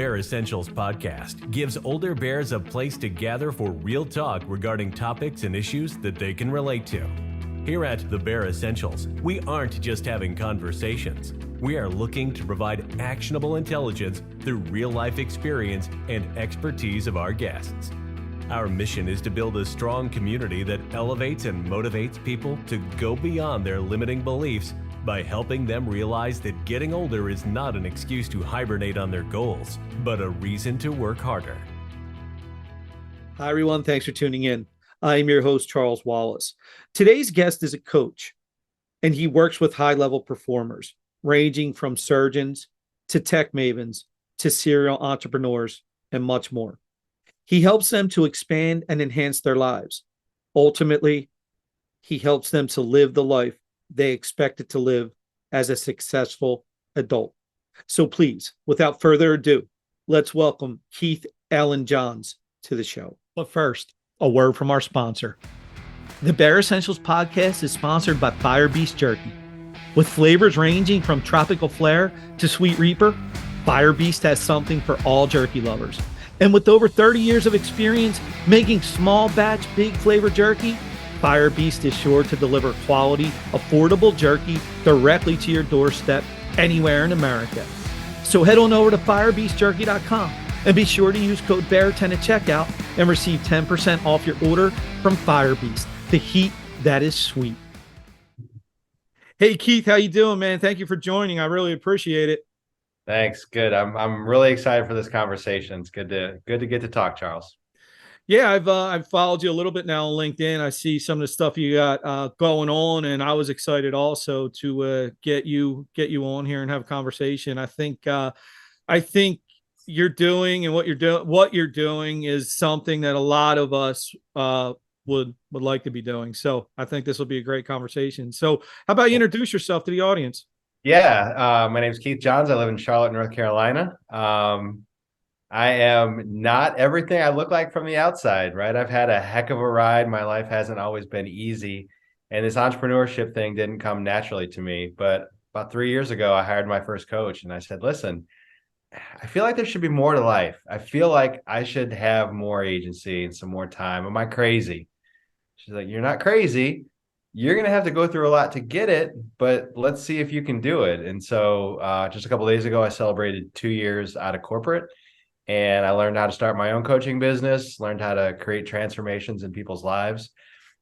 Bear Essentials podcast gives older bears a place to gather for real talk regarding topics and issues that they can relate to. Here at the Bear Essentials, we aren't just having conversations. We are looking to provide actionable intelligence through real-life experience and expertise of our guests. Our mission is to build a strong community that elevates and motivates people to go beyond their limiting beliefs by helping them realize that getting older is not an excuse to hibernate on their goals, but a reason to work harder. Hi, everyone. Thanks for tuning in. I'm your host, Charles Wallace. Today's guest is a coach, and he works with high-level performers, ranging from surgeons to tech-mavens to serial entrepreneurs and much more. He helps them to expand and enhance their lives. Ultimately, he helps them to live the life they expected to live as a successful adult. So please, without further ado, let's welcome Keith Allen Johns to the show. But first, a word from our sponsor. The Bear Essentials podcast is sponsored by Fire Beast Jerky. With flavors ranging from tropical flair to sweet reaper, Fire Beast has something for all jerky lovers. And with over 30 years of experience making small batch, big flavor jerky, Fire Beast is sure to deliver quality, affordable jerky directly to your doorstep anywhere in America. So head on over to firebeastjerky.com and be sure to use code BEAR10 at checkout and receive 10% off your order from Fire Beast, the heat that is sweet. Hey Keith, how you doing, man? Thank you for joining. I really appreciate it. Thanks. Good. I'm really excited for this conversation. It's good to get to talk, Charles. Yeah, I've followed you a little bit now on LinkedIn. I see some of the stuff you got going on, and I was excited also to get you on here and have a conversation. I think you're doing and what you're doing is something that a lot of us would like to be doing. So I think this will be a great conversation. So how about you introduce yourself to the audience? Yeah, my name is Keith Johns. I live in Charlotte, North Carolina. I am not everything I look like from the outside, right? I've had a heck of a ride. My life hasn't always been easy. And this entrepreneurship thing didn't come naturally to me. But about 3 years ago, I hired my first coach and I said, listen, I feel like there should be more to life. I feel like I should have more agency and some more time. Am I crazy? She's like, you're not crazy. You're going to have to go through a lot to get it, but let's see if you can do it. And so just a couple of days ago, I celebrated 2 years out of corporate. And I learned how to start my own coaching business, learned how to create transformations in people's lives.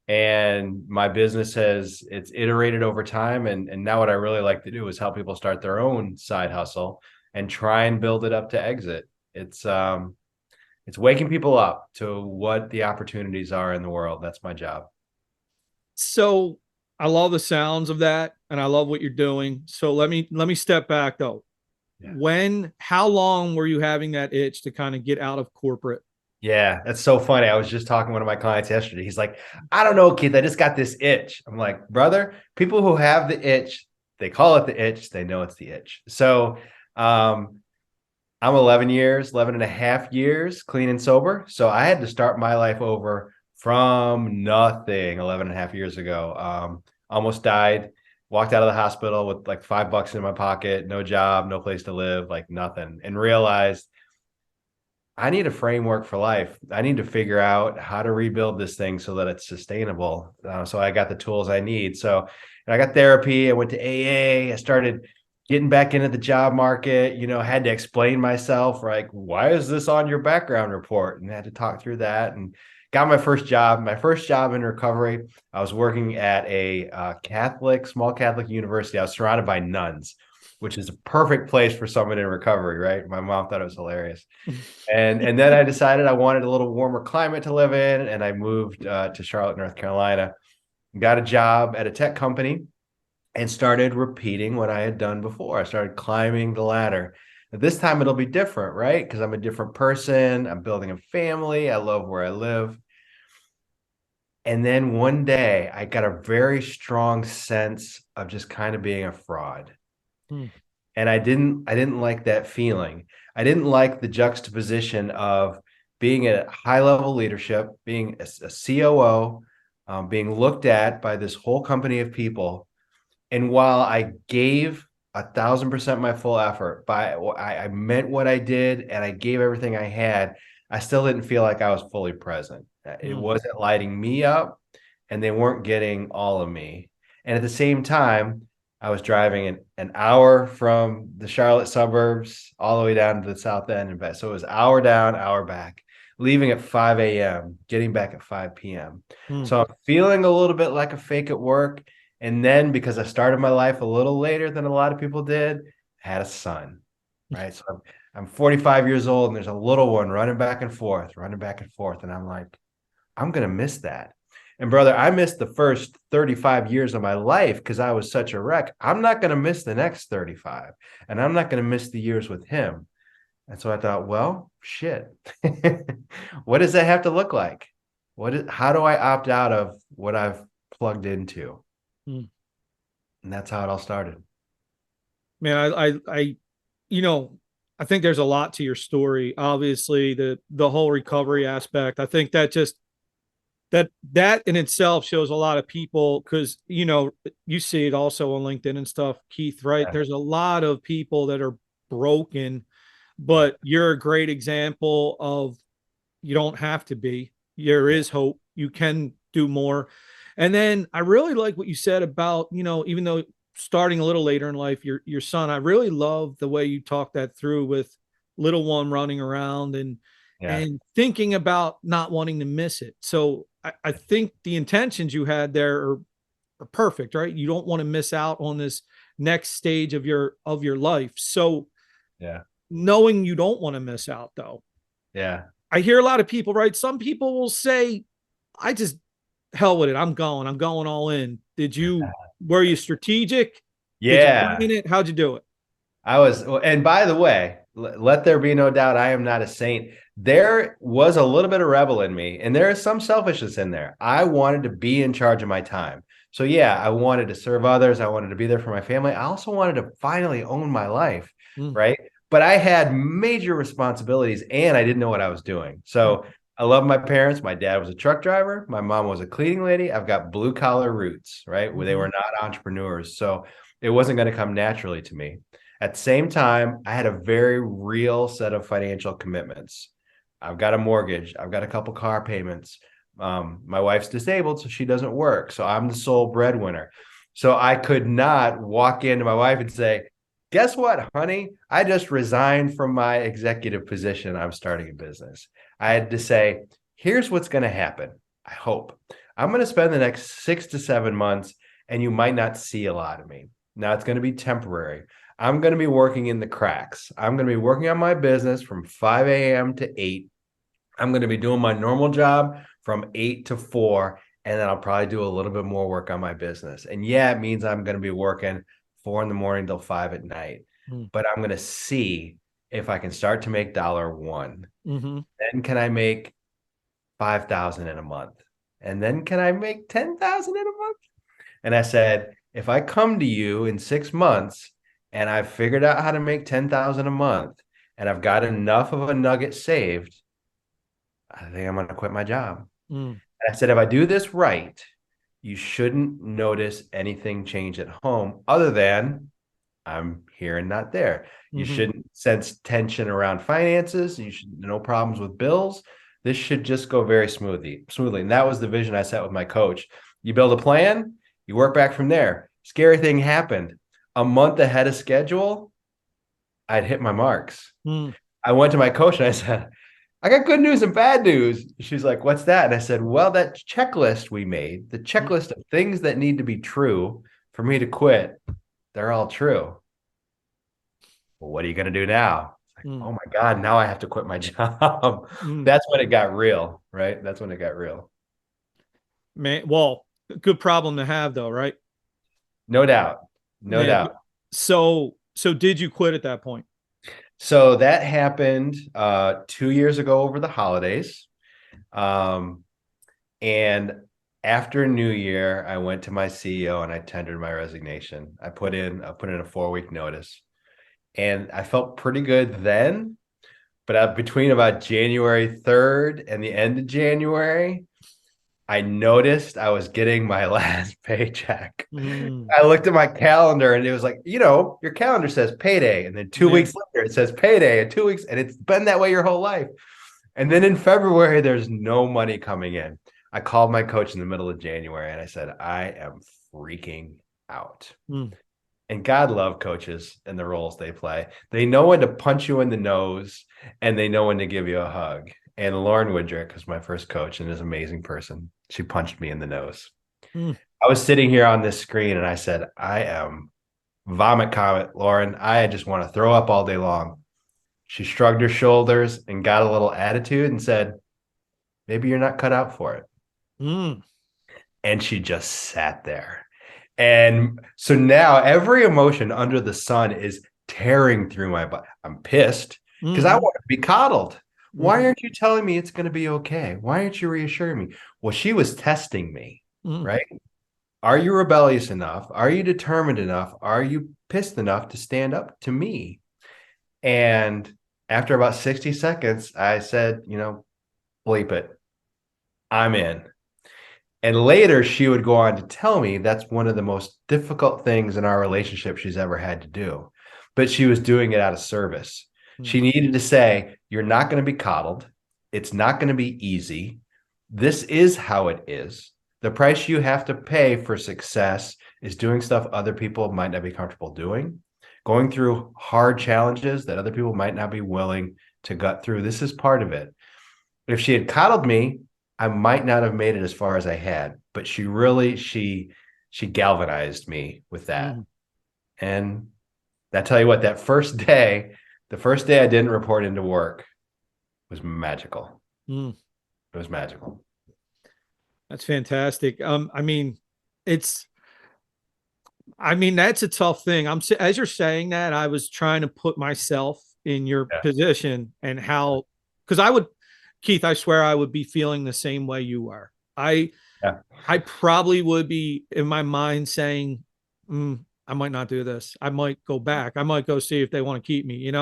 And my business it's iterated over time. And now what I really like to do is help people start their own side hustle and try and build it up to exit. It's waking people up to what the opportunities are in the world. That's my job. So I love the sounds of that, and I love what you're doing. So let me step back though. Yeah. How long were you having that itch to kind of get out of corporate? Yeah, that's so funny. I was just talking to one of my clients yesterday. He's like, I don't know, Keith, I just got this itch. I'm like, brother, people who have the itch, they call it the itch. They know it's the itch. So I'm 11 and a half years clean and sober. So I had to start my life over from nothing 11 and a half years ago. Almost died. Walked out of the hospital with like $5 in my pocket, no job, no place to live, like nothing, and realized I need a framework for life. I need to figure out how to rebuild this thing so that it's sustainable. So I got the tools I need. So I got therapy. I went to AA. I started getting back into the job market, had to explain myself, like, why is this on your background report? And I had to talk through that and got my first job in recovery. I was working at a small Catholic university. I was surrounded by nuns, which is a perfect place for someone in recovery, right? My mom thought it was hilarious. And then I decided I wanted a little warmer climate to live in, and I moved to Charlotte, North Carolina, got a job at a tech company, and started repeating what I had done before. I started climbing the ladder. This time it'll be different, right? Because I'm a different person. I'm building a family. I love where I live. And then one day I got a very strong sense of just kind of being a fraud. And I didn't like that feeling. I didn't like the juxtaposition of being at high level leadership, being a COO, being looked at by this whole company of people. And while I gave 1,000% my full effort. I meant what I did and I gave everything I had. I still didn't feel like I was fully present. It Mm. wasn't lighting me up and they weren't getting all of me. And at the same time, I was driving an hour from the Charlotte suburbs all the way down to the South End and back. So it was hour down, hour back, leaving at 5 a.m., getting back at 5 p.m. Mm. So I'm feeling a little bit like a fake at work. And then because I started my life a little later than a lot of people did, I had a son, right? So I'm 45 years old and there's a little one running back and forth, running back and forth. And I'm like, I'm going to miss that. And brother, I missed the first 35 years of my life because I was such a wreck. I'm not going to miss the next 35 and I'm not going to miss the years with him. And so I thought, well, shit, what does that have to look like? How do I opt out of what I've plugged into? Mm. And that's how it all started. Man, you know, I think there's a lot to your story. Obviously, the whole recovery aspect. I think that just that in itself shows a lot of people because you know you see it also on LinkedIn and stuff, Keith. Right? Yeah. There's a lot of people that are broken, Yeah. but you're a great example of you don't have to be. There is hope. You can do more. And then I really like what you said about, you know, even though starting a little later in life, your son, I really love the way you talk that through with little one running around Yeah. and thinking about not wanting to miss it. So I think the intentions you had there are perfect, right? You don't want to miss out on this next stage of your life. So Yeah. knowing you don't want to miss out though, Yeah. I hear a lot of people, right? Some people will say, I just hell with it. I'm going all in. Were you strategic? Did you Yeah. plan it? How'd you do it? I was, and by the way, let there be no doubt, I am not a saint. There was a little bit of rebel in me, and there is some selfishness in there. I wanted to be in charge of my time. So, yeah, I wanted to serve others. I wanted to be there for my family. I also wanted to finally own my life, Mm, right? But I had major responsibilities and I didn't know what I was doing. mm, So, I love my parents. My dad was a truck driver. My mom was a cleaning lady. I've got blue collar roots, right? Where they mhm, were not entrepreneurs. So, it wasn't going to come naturally to me. At the same time, I had a very real set of financial commitments. I've got a mortgage. I've got a couple car payments. My wife's disabled, so she doesn't work. So I'm the sole breadwinner. So I could not walk into my wife and say, guess what, honey? I just resigned from my executive position. I'm starting a business. I had to say, here's what's going to happen. I hope I'm going to spend the next 6 to 7 months, and you might not see a lot of me. Now it's going to be temporary. I'm going to be working in the cracks. I'm going to be working on my business from 5 a.m. to 8. I'm going to be doing my normal job from 8 to 4. And then I'll probably do a little bit more work on my business. And yeah, it means I'm going to be working 4 in the morning till 5 at night. mm, But I'm going to see if I can start to make $1. mhm, Then can I make 5,000 in a month? And then can I make 10,000 in a month? And I said, if I come to you in 6 months and I've figured out how to make 10,000 a month and I've got enough of a nugget saved, I think I'm going to quit my job. mm, And I said, if I do this right, you shouldn't notice anything change at home other than I'm here and not there. You mhm, shouldn't sense tension around finances. You should no problems with bills. This should just go very smoothly. And that was the vision I set with my coach. You build a plan, you work back from there. Scary thing happened. A month ahead of schedule, I'd hit my marks. mm, I went to my coach and I said, I got good news and bad news. She's like, what's that? And I said, well, that checklist we made, the mm, checklist of things that need to be true for me to quit, they're all true. Well, what are you going to do now? It's like, mm, oh my God, now I have to quit my job. mm. That's when it got real, right? That's when it got real. Man, well, good problem to have though, right? No doubt. No Man, doubt. so did you quit at that point? So that happened 2 years ago over the holidays. Um, and after New Year, I went to my CEO and I tendered my resignation. I put in a 4 week notice. And I felt pretty good then. But between about January 3rd and the end of January, I noticed I was getting my last paycheck. Mm, I looked at my calendar and it was like, your calendar says payday. And then 2 weeks yeah. later, it says payday. And 2 weeks, and it's been that way your whole life. And then in February, there's no money coming in. I called my coach in the middle of January and I said, I am freaking out. Mm, And God love coaches and the roles they play. They know when to punch you in the nose and they know when to give you a hug. And Lauren Woodrick is my first coach and is an amazing person. She punched me in the nose. mm, I was sitting here on this screen and I said, I am vomit comet, Lauren. I just want to throw up all day long. She shrugged her shoulders and got a little attitude and said, maybe you're not cut out for it. mm, And she just sat there. And so now every emotion under the sun is tearing through my body. I'm pissed because I mhm, want to be coddled. Why mhm, aren't you telling me it's going to be okay? Why aren't you reassuring me? Well, she was testing me, mm, right? Are you rebellious enough? Are you determined enough? Are you pissed enough to stand up to me? And after about 60 seconds, I said, bleep it. I'm in. And later, she would go on to tell me that's one of the most difficult things in our relationship she's ever had to do. But she was doing it out of service. She mm, needed to say, you're not going to be coddled. It's not going to be easy. This is how it is. The price you have to pay for success is doing stuff other people might not be comfortable doing, going through hard challenges that other people might not be willing to gut through. This is part of it. If she had coddled me, I might not have made it as far as I had, but she galvanized me with that. mm, And I tell you what, the first day I didn't report into work was magical. mm. It was magical. That's fantastic. It's, that's a tough thing. As you're saying that, I was trying to put myself in your Yeah. position and how, because Keith, I swear I would be feeling the same way you are. Yeah. I probably would be in my mind saying, I might not do this. I might go back. I might go see if they want to keep me.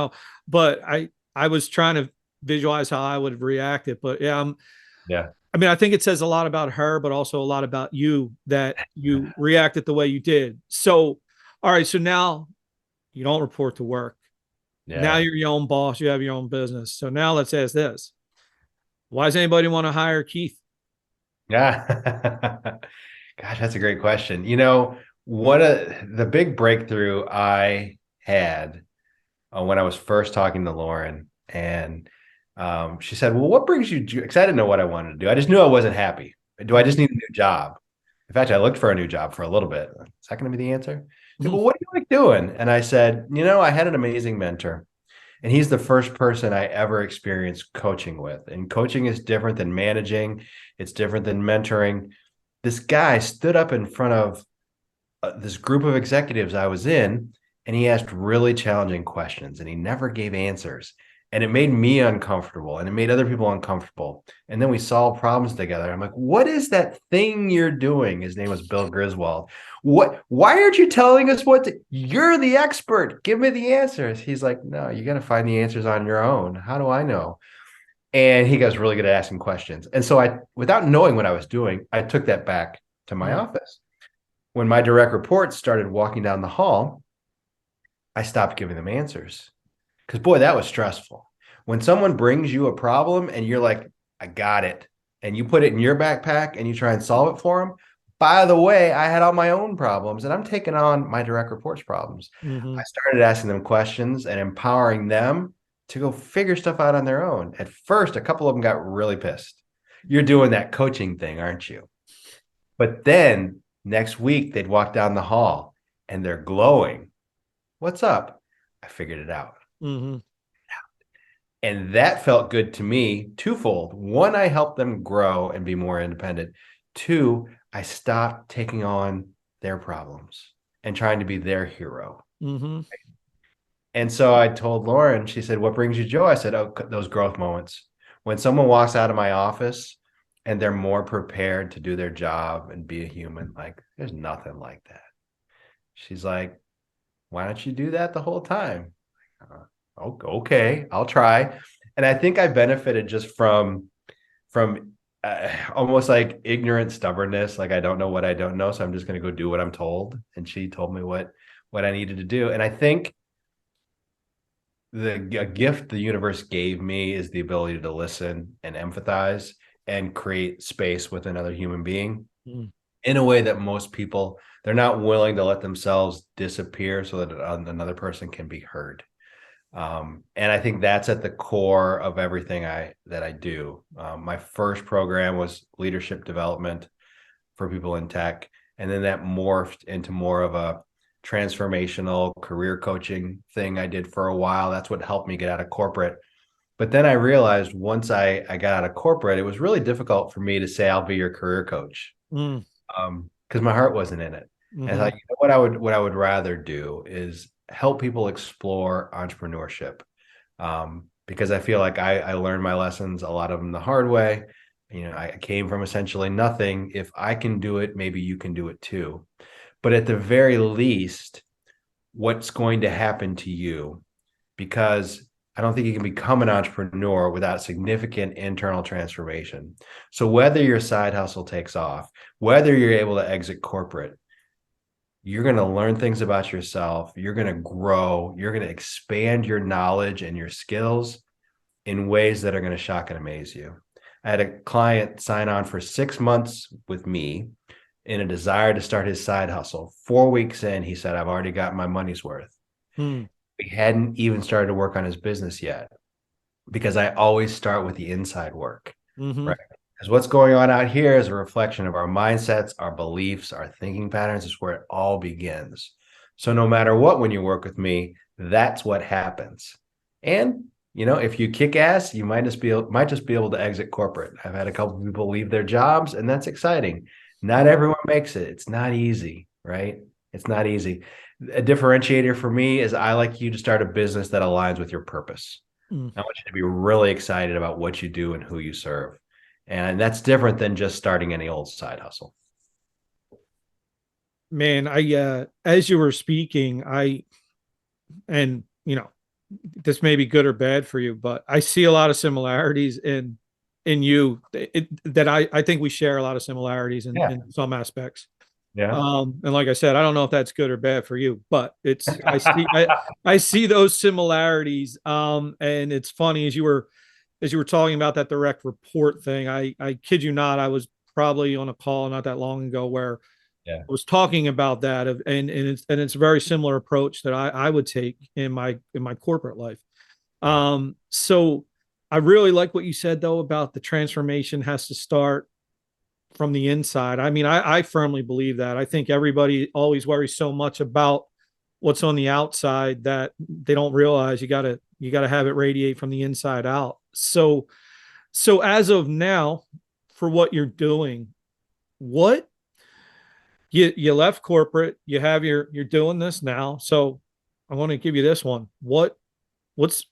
But I was trying to visualize how I would have reacted. But yeah, Yeah. I think it says a lot about her, but also a lot about you that you reacted the way you did. So, all right. So now you don't report to work. Now Yeah. you're your own boss. You have your own business. So now let's ask this. Why does anybody want to hire Keith? Yeah. Gosh, that's a great question. One of the big breakthrough I had when I was first talking to Lauren, and she said, "Well, what brings you joy?" Because I didn't know what I wanted to do. I just knew I wasn't happy. Do I just need a new job? In fact, I looked for a new job for a little bit. Is that going to be the answer? She said, Mhm. well, what do you like doing? And I said, I had an amazing mentor. And he's the first person I ever experienced coaching with. And coaching is different than managing, it's different than mentoring. This guy stood up in front of this group of executives I was in, and he asked really challenging questions and he never gave answers. And it made me uncomfortable and it made other people uncomfortable. And then we solved problems together. I'm like, what is that thing you're doing? His name was Bill Griswold. Why aren't you telling us you're the expert? Give me the answers. He's like, no, you got to find the answers on your own. How do I know? And he got really good at asking questions. And so without knowing what I was doing, I took that back to my Mm, office. When my direct reports started walking down the hall, I stopped giving them answers because, boy, that was stressful. When someone brings you a problem and you're like, I got it, and you put it in your backpack and you try and solve it for them. By the way, I had all my own problems and I'm taking on my direct reports problems. I mhm, started asking them questions and empowering them to go figure stuff out on their own. At first, a couple of them got really pissed. You're doing that coaching thing, aren't you? But then next week, they'd walk down the hall and they're glowing. What's up? I figured it out. mhm, And that felt good to me twofold. One, I helped them grow and be more independent. Two, I stopped taking on their problems and trying to be their hero. mhm, And so I told Lauren, she said, what brings you joy? I said, oh, those growth moments. When someone walks out of my office and they're more prepared to do their job and be a human, like there's nothing like that. She's like, why don't you do that the whole time? Okay, I'll try. And I think I benefited just from almost like ignorant stubbornness. Like I don't know what I don't know, so I'm just going to go do what I'm told. And she told me what I needed to do. And I think a gift the universe gave me is the ability to listen and empathize and create space with another human being Mm. in a way that most people, they're not willing to let themselves disappear so that another person can be heard. And I think that's at the core of everything that I do. My first program was leadership development for people in tech, and then that morphed into more of a transformational career coaching thing I did for a while. That's what helped me get out of corporate. But then I realized once I got out of corporate, it was really difficult for me to say I'll be your career coach, Mm. because my heart wasn't in it. And I Mm-hmm. thought, you know, what I would rather do is help people explore entrepreneurship, because I feel like I learned my lessons, a lot of them the hard way. You know, I came from essentially nothing. If I can do it, maybe you can do it too. But at the very least, what's going to happen to you? Because I don't think you can become an entrepreneur without significant internal transformation. So whether your side hustle takes off, whether you're able to exit corporate, you're going to learn things about yourself. You're going to grow. You're going to expand your knowledge and your skills in ways that are going to shock and amaze you. I had a client sign on for 6 months with me in a desire to start his side hustle. 4 weeks in, he said, I've already got my money's worth. Mm. We hadn't even started to work on his business yet, because I always start with the inside work, Mm-hmm. right? Because what's going on out here is a reflection of our mindsets, our beliefs, our thinking patterns. Is where it all begins. So no matter what, when you work with me, that's what happens. And you know, if you kick ass, you might just be able to exit corporate. I've had a couple of people leave their jobs, and that's exciting. Not everyone makes it. It's not easy, right? It's not easy. A differentiator for me is I like you to start a business that aligns with your purpose. Mm. I want you to be really excited about what you do and who you serve. And that's different than just starting any old side hustle. Man, as you were speaking, and you know, this may be good or bad for you, but I see a lot of similarities in you that I think we share a lot of similarities Yeah. in some aspects. Yeah. And like I said, I don't know if that's good or bad for you, but it's I see those similarities. And it's funny as you were talking about that direct report thing. I kid you not, I was probably on a call not that long ago where Yeah. I was talking about that and it's a very similar approach that I would take in my corporate life. So I really like what you said though about the transformation has to start from the inside. I mean, I firmly believe that. I think everybody always worries so much about what's on the outside that they don't realize you gotta have it radiate from the inside out. So as of now, for what you're doing, what you left corporate, you're doing this now. So I want to give you this one. What's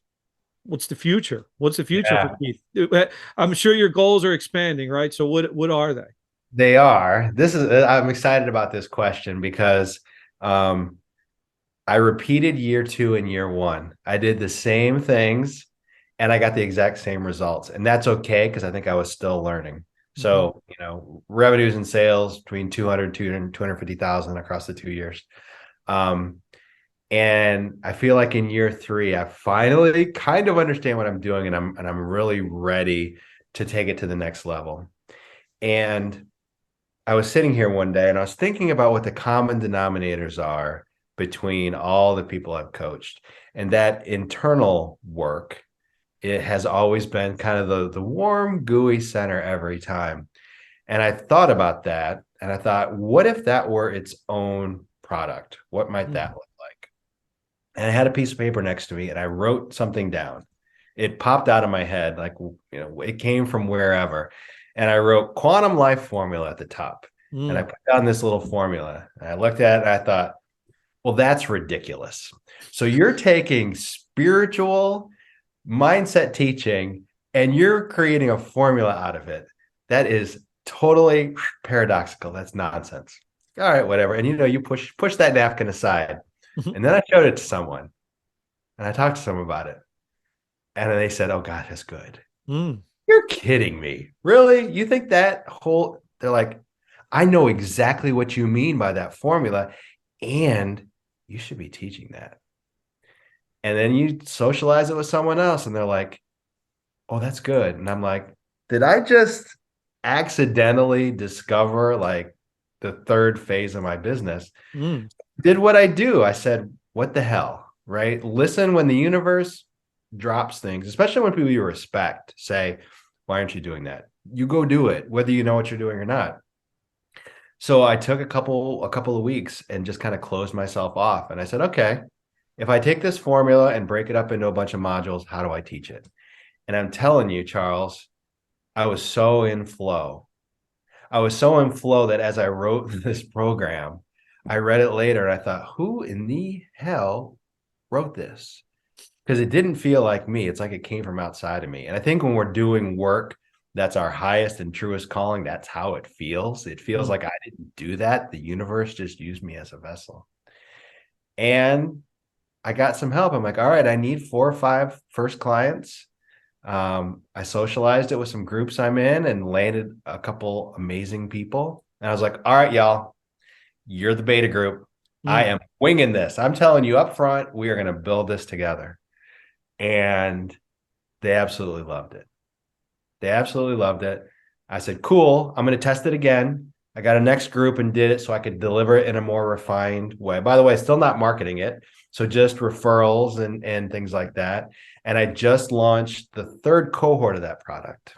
what's the future? What's the future for Yeah. Keith? I'm sure your goals are expanding, right? So what are they? They are. I'm excited about this question because um, I repeated year two and year one. I did the same things and I got the exact same results. And that's okay because I think I was still learning. Mhm. So, you know, revenues and sales between 200, 250,000 across the 2 years. Um, and I feel like in year three, I finally kind of understand what I'm doing and I'm really ready to take it to the next level. And I was sitting here one day and I was thinking about what the common denominators are between all the people I've coached. And that internal work, it has always been kind of the warm, gooey center every time. And I thought about that and I thought, what if that were its own product? What might that look like? And I had a piece of paper next to me and I wrote something down. It popped out of my head, like, you know, it came from wherever. And I wrote quantum life formula at the top. And I Mm. put down this little formula. And I looked at it and I thought, well, that's ridiculous. So you're taking spiritual mindset teaching and you're creating a formula out of it. That is totally paradoxical. That's nonsense. All right, whatever. And you know, you push that napkin aside. Mhm. And then I showed it to someone and I talked to someone about it. And they said, oh God, that's good. Mm. You're kidding me. Really? You think they're like, I know exactly what you mean by that formula, and you should be teaching that. And then you socialize it with someone else, and they're like, oh, that's good. And I'm like, did I just accidentally discover like the third phase of my business? Mm, Did what I do. I said, what the hell? Right? Listen when the universe drops things, especially when people you respect say, why aren't you doing that? You go do it, whether you know what you're doing or not. So I took a couple of weeks and just kind of closed myself off. And I said, okay, if I take this formula and break it up into a bunch of modules, how do I teach it? And I'm telling you, Charles, I was so in flow. I was so in flow that as I wrote this program, I read it later and I thought, who in the hell wrote this? Because it didn't feel like me. It's like it came from outside of me. And I think when we're doing work that's our highest and truest calling, that's how it feels. It feels mm, like I didn't do that. The universe just used me as a vessel. And I got some help. I'm like, all right, I need 4 or 5 first clients. I socialized it with some groups I'm in and landed a couple amazing people. And I was like, all right, y'all, you're the beta group. I mm. am winging this. I'm telling you up front, we are going to build this together. And they absolutely loved it. They absolutely loved it. I said, cool, I'm going to test it again. I got a next group and did it so I could deliver it in a more refined way. By the way, still not marketing it. So just referrals and things like that. And I just launched the third cohort of that product.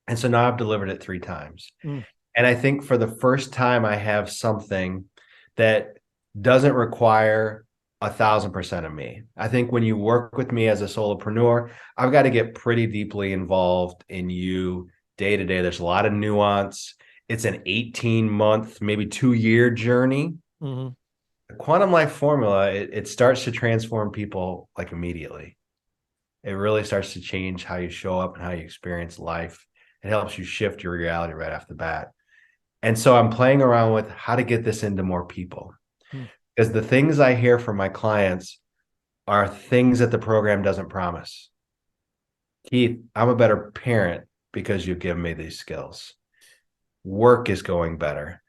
And so now I've delivered it 3 times. Mm. And I think for the first time, I have something that doesn't require 1,000% of me. I think when you work with me as a solopreneur, I've got to get pretty deeply involved in you day to day. There's a lot of nuance. It's an 18-month, maybe 2-year journey. Mhm. The quantum life formula, it starts to transform people like immediately. It really starts to change how you show up and how you experience life. It helps you shift your reality right off the bat. And so I'm playing around with how to get this into more people. Mm. Because the things I hear from my clients are things that the program doesn't promise. Keith, I'm a better parent because you've given me these skills. Work is going better.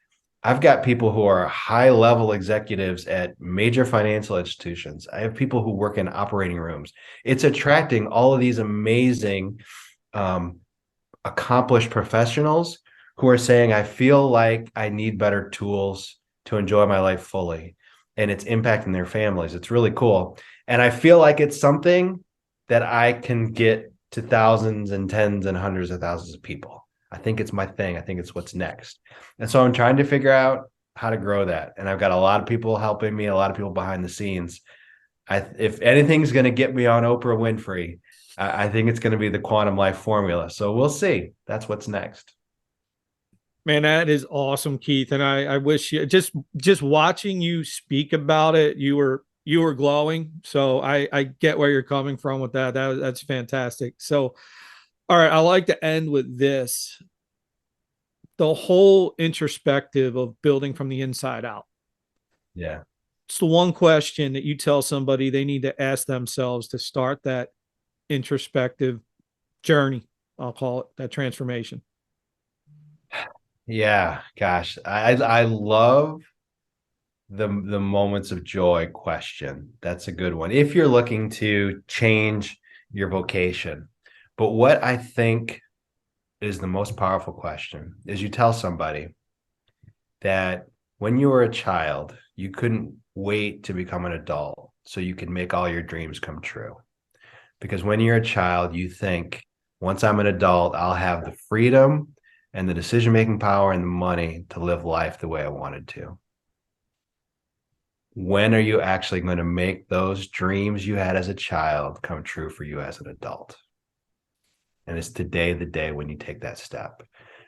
I've got people who are high level executives at major financial institutions. I have people who work in operating rooms. It's attracting all of these amazing, accomplished professionals who are saying, I feel like I need better tools to enjoy my life fully. And it's impacting their families. It's really cool. And I feel like it's something that I can get to thousands and tens and hundreds of thousands of people. I think it's my thing. I think it's what's next. And so I'm trying to figure out how to grow that. And I've got a lot of people helping me, a lot of people behind the scenes. If anything's going to get me on Oprah Winfrey, I think it's going to be the quantum life formula. So we'll see. That's what's next. Man, that is awesome, Keith. And I wish you just watching you speak about it, you were glowing. So I get where you're coming from with that. That's fantastic. So all right, I like to end with this. The whole introspective of building from the inside out. Yeah. It's the one question that you tell somebody they need to ask themselves to start that introspective journey. I'll call it that transformation. Yeah. Gosh, I love the moments of joy question. That's a good one. If you're looking to change your vocation. But what I think is the most powerful question is you tell somebody that when you were a child, you couldn't wait to become an adult so you could make all your dreams come true. Because when you're a child, you think, once I'm an adult, I'll have the freedom and the decision-making power and the money to live life the way I wanted to. When are you actually going to make those dreams you had as a child come true for you as an adult? And it's today the day when you take that step.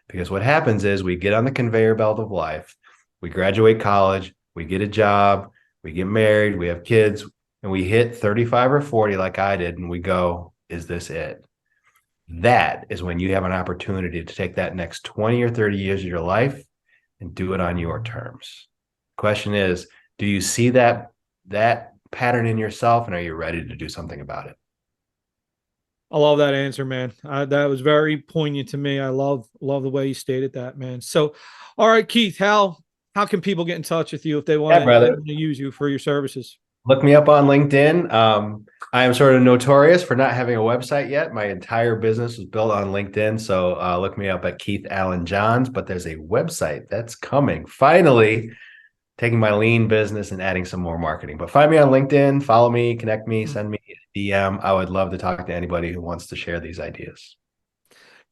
Because what happens is we get on the conveyor belt of life, we graduate college, we get a job, we get married, we have kids, and we hit 35 or 40 like I did, and we go, is this it? That is when you have an opportunity to take that next 20 or 30 years of your life and do it on your terms. Question is, do you see that pattern in yourself, and are you ready to do something about it? I love that answer, man. That was very poignant to me. I love the way you stated that, man. So, all right, Keith, how can people get in touch with you if they want brother. to use you for your services? Look me up on LinkedIn. I am sort of notorious for not having a website yet. My entire business was built on LinkedIn. So look me up at Keith Allen Johns, but there's a website that's coming. Finally, taking my lean business and adding some more marketing. But find me on LinkedIn, follow me, connect me, send me a DM. I would love to talk to anybody who wants to share these ideas.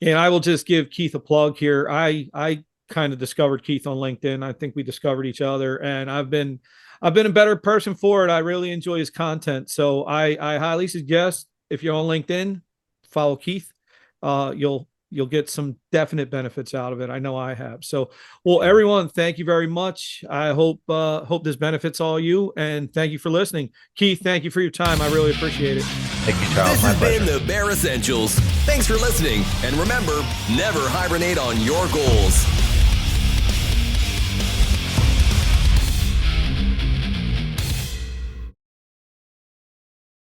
And I will just give Keith a plug here. I kind of discovered Keith on LinkedIn. I think we discovered each other, and I've been a better person for it. I really enjoy his content. So I highly suggest, if you're on LinkedIn, follow Keith. You'll get some definite benefits out of it. I know I have. So, well, everyone, thank you very much. I hope this benefits all you, and thank you for listening. Keith, thank you for your time. I really appreciate it. Thank you, Charles. This My has pleasure. been the Bear Essentials. Thanks for listening, and remember, never hibernate on your goals.